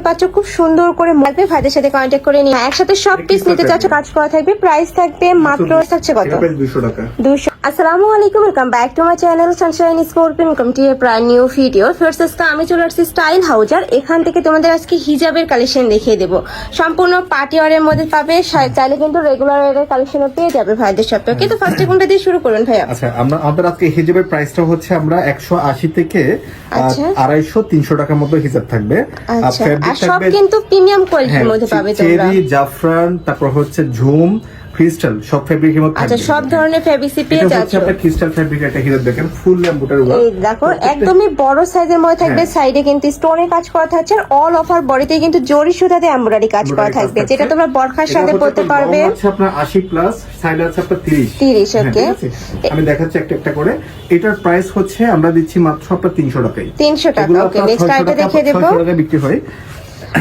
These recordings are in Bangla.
পাচ্ছ খুব সুন্দর করে লাগবে, ভাইদের সাথে কন্ট্যাক্ট করে নিয়ে একসাথে সব পিস নিতে চাচ্ছ, কাজ করা থাকবে। প্রাইস থাকবে মাত্র থাকছে কত? 200 টাকা। 200। আসসালামু আলাইকুম, welcome back to my channel Sunshine scorpion, welcome to A brand new video. First আজকে আমি চলে আসছি স্টাইল হাউজার। এখান থেকে তোমাদের আজকে হিজাবের কালেকশন দেখিয়ে দেবো। সম্পূর্ণ পার্টি ওয়ারের মধ্যে পাবে, চাইলে কিন্তু রেগুলার ওয়ারের কালেকশনও পেয়ে যাবে ভাইদের সাথে। কিন্তু ফার্স্টে কোনটা দিয়ে শুরু করুন ভাইয়া? আচ্ছা, আমাদের আজকে হিজাবের প্রাইসটা হচ্ছে আমরা 180 থেকে 250 300 টাকার মধ্যে হিজাব থাকবে। আচ্ছা, আর সব কিন্তু প্রিমিয়াম কোয়ালিটির মধ্যে পাবে তোমরা। চেরি, জাফরান, তারপর হচ্ছে ঝুম, ক্রিস্টাল, সব ফেব্রিকের মধ্যে। আচ্ছা, সব ধরনের ফেব্রিক্সি পেয়ে যাচ্ছে। এটা ক্রিস্টাল ফেব্রিক, একটা হিজাব দেখেন ফুল এমব্রয়ডারি ওয়ার্ক। এই দেখো একদমই বড় সাইজের মধ্যে থাকবে, সাইডে কিন্তু স্টোনে কাজ করা থাকছে, আর অল ওভার বডিতে কিন্তু জরি সুতাতে এমব্রয়ডারি কাজ করা থাকবে, যেটা তোমরা বরখার সাথে পরতে পারবে। এটা হচ্ছে আপনার 80 প্লাস, সাইড আছে আপনার 30। ওকে, আমি দেখাচ্ছি একটা একটা করে। এটার প্রাইস হচ্ছে আমরা দিচ্ছি মাত্র আপনার 300 টাকায়। 300 টাকা। ওকে, নেক্সট আইটেম দেখিয়ে দেব। 600 টাকা বিক্রি হয়।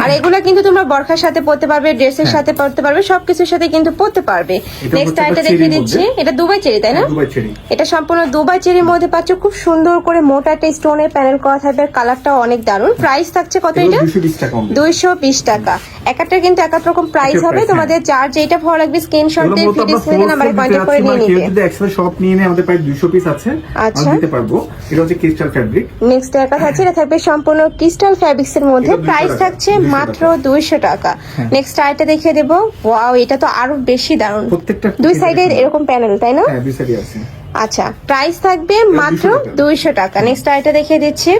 আর এগুলা কিন্তু তোমরা বরখার সাথে পরতে পারবে, ড্রেসের সাথে পরতে পারবে, সবকিছুর সাথে কিন্তু পরতে পারবে। নেক্সট আইটেম দেখিয়ে দিচ্ছি। এটা দুবাই চেরি, তাই না? Dubai cherry. এটা সম্পূর্ণ দুবাই চেরির মধ্যে পাচ্ছ, খুব সুন্দর করে মোটা একটা স্টোনের প্যানেল করা থাকবে, কালারটাও অনেক দারুণ। প্রাইস থাকছে কত এটা? 220 টাকা। 220 টাকা। একটা কিন্তু এক এক রকম প্রাইস হবে, তোমাদের যার যেটা ভালো লাগবে স্ক্রিনশট দিয়ে ভিডিও স্ক্রিনে নাম্বারে কন্টাক্ট করে নিয়ে নিবে। যদি একসাথে সব নিয়ে নেয়, আমাদের প্রায় 200 পিস আছে, আচ্ছা, দিতে পারবো। এটা হচ্ছে ক্রিস্টাল ফেব্রিক। নেক্সট একটা আছে, এটা থাকবে সম্পূর্ণ ক্রিস্টাল ফেব্রিক্স এর মধ্যে, প্রাইস থাকছে মাত্র 200 টাকা। নেক্সট আইটা দেখিয়ে দেব। ওয়াও, এটা তো আরো বেশি দারুণ। প্রত্যেকটা দুই সাইডে এরকম প্যানেল, তাই না? হ্যাঁ, দুই সাইডে আছে। আচ্ছা, প্রাইস থাকবে মাত্র 200 টাকা। নেক্সট আইটা দেখিয়ে দিচ্ছি।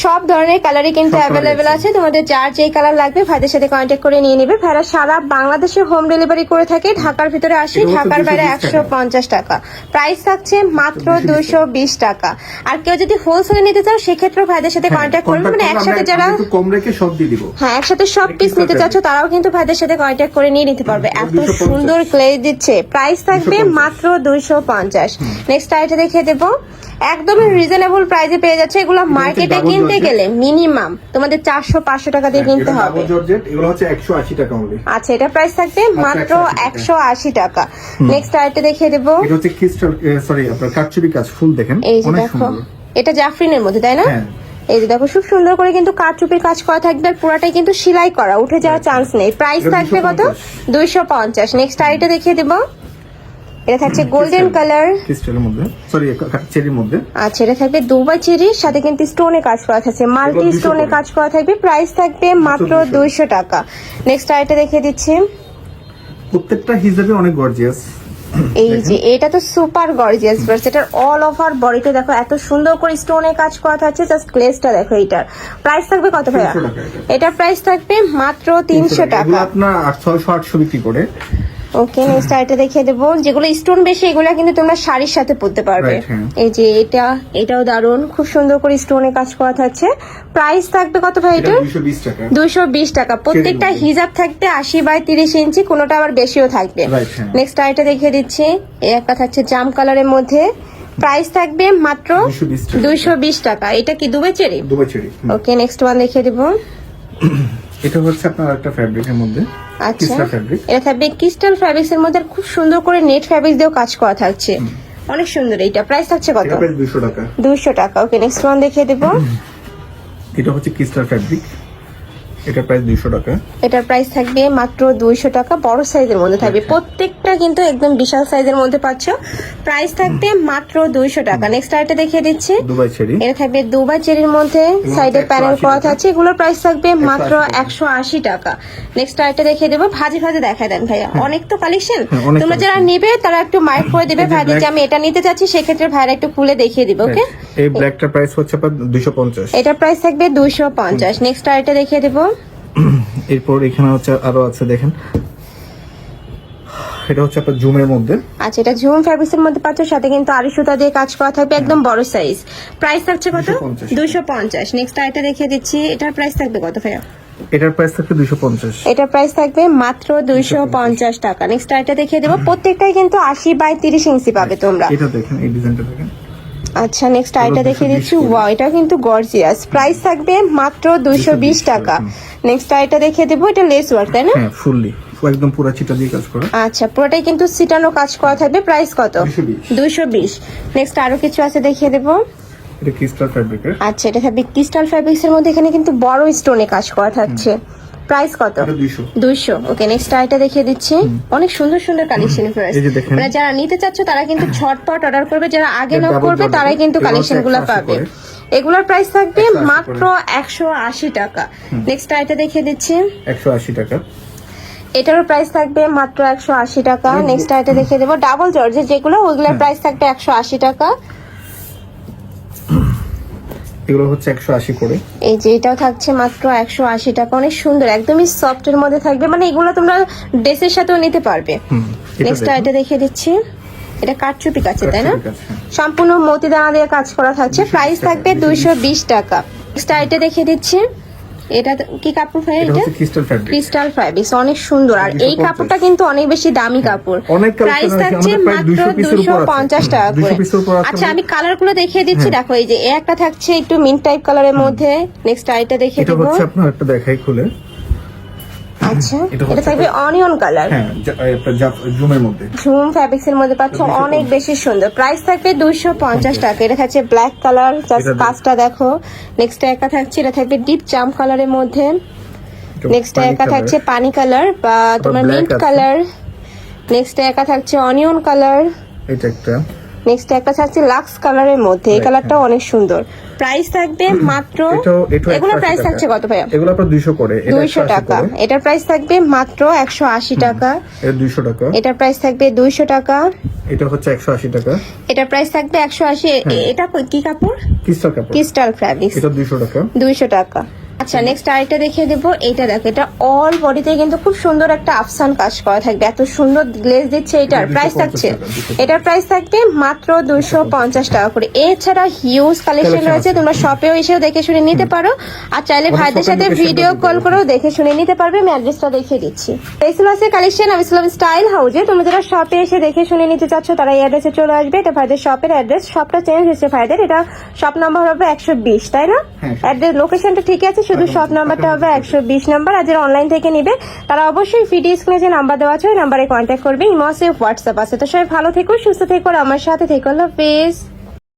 সব ধরনের কালারই কিন্তু অ্যাভেলেবেল আছে, তোমাদের যার যেই কালার লাগবে ভাইদের সাথে কন্ট্যাক্ট করে নিয়ে নেবে। ভাইরা সারা বাংলাদেশে হোম ডেলিভারি করে থাকে, ঢাকার ভিতরে 80, ঢাকার বাইরে 150 টাকা। প্রাইস থাকছে মাত্র 220 টাকা। আর কেউ যদি হোলসেলে নিতে চাও সেক্ষেত্রে ভাইদের সাথে কন্ট্যাক্ট করবে, মানে একসাথে যারা কম রেখে সব দিয়ে দিব। হ্যাঁ, একসাথে সব পিস নিতে চাচ্ছ তারাও কিন্তু ভাইদের সাথে কন্ট্যাক্ট করে নিয়ে নিতে পারবে। এত সুন্দর ক্লে দিচ্ছে, প্রাইস থাকবে মাত্র 250। নেক্সট আইটা দেখিয়ে দেবো। একদমই রিজনেবল প্রাইসে পেয়ে যাচ্ছে। এগুলো মার্কেটে কিনতে গেলে মিনিমাম তোমাদের 400-500 টাকা দিয়ে কিনতে হবে। এগুলো হচ্ছে 180 টাকা অনলি। আচ্ছা, এটা প্রাইস থাকবে মাত্র 180 টাকা। নেক্সট আইটা দেখিয়ে দেবো। এটা হচ্ছে ক্রিস্টাল, সরি আপনার কারচুপি কাজ, ফুল দেখেন অনেক সুন্দর। এটা জাফরিনের মধ্যে, তাই না? এই যে দেখো, খুব সুন্দর করে কিন্তু কারচুপির কাজ করা থাকবে, আর পুরাটাই কিন্তু সেলাই করা, উঠে যাওয়ার চান্স নেই। প্রাইস থাকবে কত? 250। নেক্সট আইটা দেখিয়ে দেবো। এটা থাকছে গোল্ডেন কালার ক্রিস্টালের মধ্যে, সরি চেরির মধ্যে। আচ্ছা, এটা থাকবে দুবাই চেরির সাথে কিন্তু স্টোনে কাজ করা থাকছে, মাল্টি স্টোনে কাজ করা থাকবে। প্রাইস থাকবে মাত্র 200 টাকা। নেক্সট আইটা দেখিয়ে দিচ্ছি। প্রত্যেকটা হিজাবে অনেক গর্জিয়াস। এই যে এটা তো সুপার গর্জিয়াস ভার্স, এটার অল ওভার বডিতে দেখো এত সুন্দর করে স্টোনে কাজ করা থাকছে। জাস্ট গ্লেজটা দেখো। এটার প্রাইস থাকবে কত ভাইয়া? এটার প্রাইস থাকবে মাত্র 300 টাকা। আপনার 800-800 বিক্রি করে। ওকে, নেক্সট আইটা দেখিয়ে দেবো। যেগুলো স্টোন বেশি এগুলো কিন্তু তোমরা শাড়ির সাথে পরতে পারবে। এই যে এটাও দারুণ, খুব সুন্দর করে স্টোনে কাজ করা থাকছে। প্রাইস থাকবে কত ভাই এটা? 220 টাকা। 220 টাকা। প্রত্যেকটা হিজাব থাকবে 80/30 ইঞ্চি, কোনোটা আবার বেশিও থাকবে। নেক্সট আইটা দেখিয়ে দিচ্ছি। এই একটা থাকছে জাম কালারের মধ্যে, প্রাইস থাকবে মাত্র 220 টাকা। এটা কি Dubai cherry? Dubai cherry. Okay, next one দেখিয়ে দেবো। এটা হচ্ছে আপনার একটা ফ্যাব্রিকের মধ্যে। আচ্ছা, এটা থাকবে ক্রিস্টাল ফ্যাব্রিক্স এর মধ্যে, খুব সুন্দর করে নেট ফ্যাব্রিক্স দিয়েও কাজ করা থাকছে, অনেক সুন্দর। এইটা প্রাইস থাকছে কত? 200 টাকা। 200 টাকা। ওকে, নেক্সট ওয়ান দেখিয়ে দেবো। এটা হচ্ছে ক্রিস্টাল ফ্যাব্রিক, এটা প্রাইস 200 টাকা। এটার প্রাইস থাকবে মাত্র 200 টাকা। বড় সাইজের মধ্যে থাকবে, প্রত্যেকটা কিন্তু একদম বিশাল সাইজের মধ্যে পাচ্ছ। প্রাইস থাকবে মাত্র 200 টাকা। নেক্সট আইটা দেখিয়ে দিচ্ছি। Dubai cherry. এটা থাকবে দুবাই চেরির মধ্যে, সাইডে প্যানেল করা থাকছে। এগুলোর প্রাইস থাকবে মাত্র 180 টাকা। নেক্সট আইটা দেখিয়ে দেবো। ভাজি দেখায় দেন ভাইয়া, অনেক তো কালেকশন। তোমরা যারা নেবে তারা একটু মার্ক করে দেবে ভাইদের যে আমি এটা নিতে চাচ্ছি, সেক্ষেত্রে ভাইরা একটু খুলে দেখিয়ে দিবে। ওকে, এই ব্ল্যাকটার প্রাইস হচ্ছে আপনার 250। এটার প্রাইস থাকবে 250। নেক্সট আইটা দেখিয়ে দেবো। এরপর এখানে হচ্ছে আরো আছে, দেখেন এটা হচ্ছে আপনার জুমের মধ্যে। আচ্ছা, এটা ঝুম ফ্যাব্রিক্স এর মধ্যে পাচ্ছ, সাথে কিন্তু আড়ি সুতা দিয়ে কাজ করা থাকবে, একদম বড় সাইজ। প্রাইস থাকছে কত? 250। নেক্সট আইটা দেখিয়ে দিচ্ছি। এটার প্রাইস থাকবে কত ভাইয়া? এটার প্রাইস থাকবে 250। এটার প্রাইস থাকবে মাত্র 250 টাকা। নেক্সট আইটা দেখিয়ে দেবো। প্রত্যেকটাই কিন্তু 80/30 ইঞ্চি পাবে তোমরা। এটা দেখেন, এই ডিজাইনটা দেখেন। আচ্ছা, নেক্সট আইটা দেখিয়ে দিচ্ছি। ওয়াও, এটা কিন্তু গর্জিয়াস। প্রাইস থাকবে মাত্র 220 টাকা। নেক্সট আইটা দেখিয়ে দেবো। এটা লেস ওয়ার্ক, তাই না? হ্যাঁ, ফুললি একদম পুরো চিটা দিয়ে কাজ করা। আচ্ছা, পুরোটাই কিন্তু সিটানো কাজ করা থাকবে। প্রাইস কত? 220। নেক্সট আরো কিছু আছে দেখিয়ে দেবো। এটা ক্রিস্টাল ফ্যাব্রিকের। আচ্ছা, এটা থাকবে ক্রিস্টাল ফ্যাব্রিক্স এর মধ্যে, এখানে কিন্তু বড় স্টোনে কাজ করা থাকছে। প্রাইস কত? এটা 200। 200। ওকে, নেক্সট আইটা দেখিয়ে দিচ্ছি। অনেক সুন্দর সুন্দর কালেকশন এই যে দেখেন। মানে যারা নিতে চাচ্ছ তারা কিন্তু ঝটপট অর্ডার করবে, যারা আগে নক করবে তারাই কিন্তু কালেকশন গুলো পাবে। এগুলোর প্রাইস থাকবে মাত্র 180 টাকা। নেক্সট আইটা দেখিয়ে দিচ্ছি। 180 টাকা। এটারও প্রাইস থাকবে মাত্র 180 টাকা। নেক্সট আইটা দেখিয়ে দেবো ডাবল জর্জের যেগুলো, ওইগুলোর প্রাইস থাকবে 180 টাকা। এগুলো হচ্ছে 180 করে। এই যে এটাও থাকছে মাত্র 180 টাকা। অনেক সুন্দর, একদমই সফট এর মধ্যে থাকবে, মানে এগুলো তোমরা ড্রেসের সাথেও নিতে পারবে। নেক্সট আইটা দেখিয়ে দিচ্ছি। এটা কাটচুপি কাছে, তাই না? সম্পূর্ণ মতি দানা দিয়ে কাজ করা থাকছে। প্রাইস থাকবে 220 টাকা। নেক্সট আইটা দেখিয়ে দিচ্ছি। এটা কি কাপড় ভাই? এটা ক্রিস্টাল ফ্যাব্রিক। ক্রিস্টাল ফ্যাব্রিক্স, অনেক সুন্দর। আর এই কাপড়টা কিন্তু অনেক বেশি দামি কাপড়। প্রাইস থাকছে মাত্র 250 টাকা করে। আচ্ছা, আমি কালার গুলো দেখিয়ে দিচ্ছি। দেখো, এই যে একটা থাকছে একটু মিন্ট টাইপ কালারের মধ্যে। নেক্সট আইটা দেখিয়ে এটা দেবো। হচ্ছে আপনার একটা দেখাই খুলে। আচ্ছা, এটা থাকবে অনিয়ন কালার। হ্যাঁ, এটা জুমের মধ্যে, ঝুম ফ্যাব্রিক্স এর মধ্যে পাচ্ছ, অনেক বেশি সুন্দর। প্রাইস থাকবে 250 টাকা। এটা থাকছে ব্ল্যাক কালার, জাস্ট কাজটা দেখো। নেক্সট একটা থাকছে, এটা থাকবে ডিপ জাম কালারের মধ্যে। নেক্সট একটা থাকছে পানি কালার বা তোমার মিন্ট কালার। নেক্সট একটা থাকছে অনিয়ন কালার। এটা একটা। নেক্সট একটা থাকছে লাক্স কালারের মধ্যে, এই কালারটা অনেক সুন্দর। প্রাইস থাকবে মাত্র, এগুলোর প্রাইস থাকছে কত ভাইয়া? এগুলো আপনার 200 করে। 200 টাকা। এটার প্রাইস থাকবে মাত্র 180 টাকা। এটা 200 টাকা। এটার প্রাইস থাকবে 200 টাকা। এটা হচ্ছে 180 টাকা। এটার প্রাইস থাকবে 180। এটা কি কাপড়? ক্রিস্টাল কাপড়। Crystal fabrics. এটা 200 টাকা। 200 টাকা। আচ্ছা, নেক্সট আরেকটা দেখিয়ে দেবো। এইটা দেখো, এটা অল বডিতে কিন্তু খুব সুন্দর একটা আফসান কাজ করা থাকবে, এত সুন্দর গ্লেজ দিচ্ছে। এটার প্রাইস থাকছে, এটার প্রাইস থাকবে মাত্র 250 টাকা করে। এছাড়া হিউজ কালেকশন রয়েছে, তোমরা শপেও এসেও দেখে শুনে নিতে পারো। আর চাইলে ভাইদের সাথে ভিডিও কল করেও দেখে শুনে নিতে পারবে। আমি অ্যাড্রেসটা দেখিয়ে দিচ্ছি। ফেসিলাসের কালেকশন আমি ইসলাম স্টাইল হাউজে। তোমরা যারা শপে এসে দেখে শুনে নিতে চাচ্ছ তারা এই অ্যাড্রেসে চলে আসবে। এটা ভাইদের শপের অ্যাড্রেস, শপটা চেঞ্জ হয়েছে ভাইদের। এটা শপ নাম্বার হবে 120, তাই না? অ্যাড্রেস লোকেশনটা ঠিক আছে, শুধু শপ নাম্বারটা হবে 120 নাম্বার। আর যারা অনলাইন থেকে নিবে তারা অবশ্যই ভিডিও স্ক্রিনে যে নাম্বার দেওয়া আছে ওই নাম্বারে কন্ট্যাক্ট করবে। ইমো আছে, হোয়াটসঅ্যাপ আছে। তো সবাই ভালো থেকো, সুস্থ থেকো, আর আমার সাথে থেকো। আল্লাহ হাফেজ।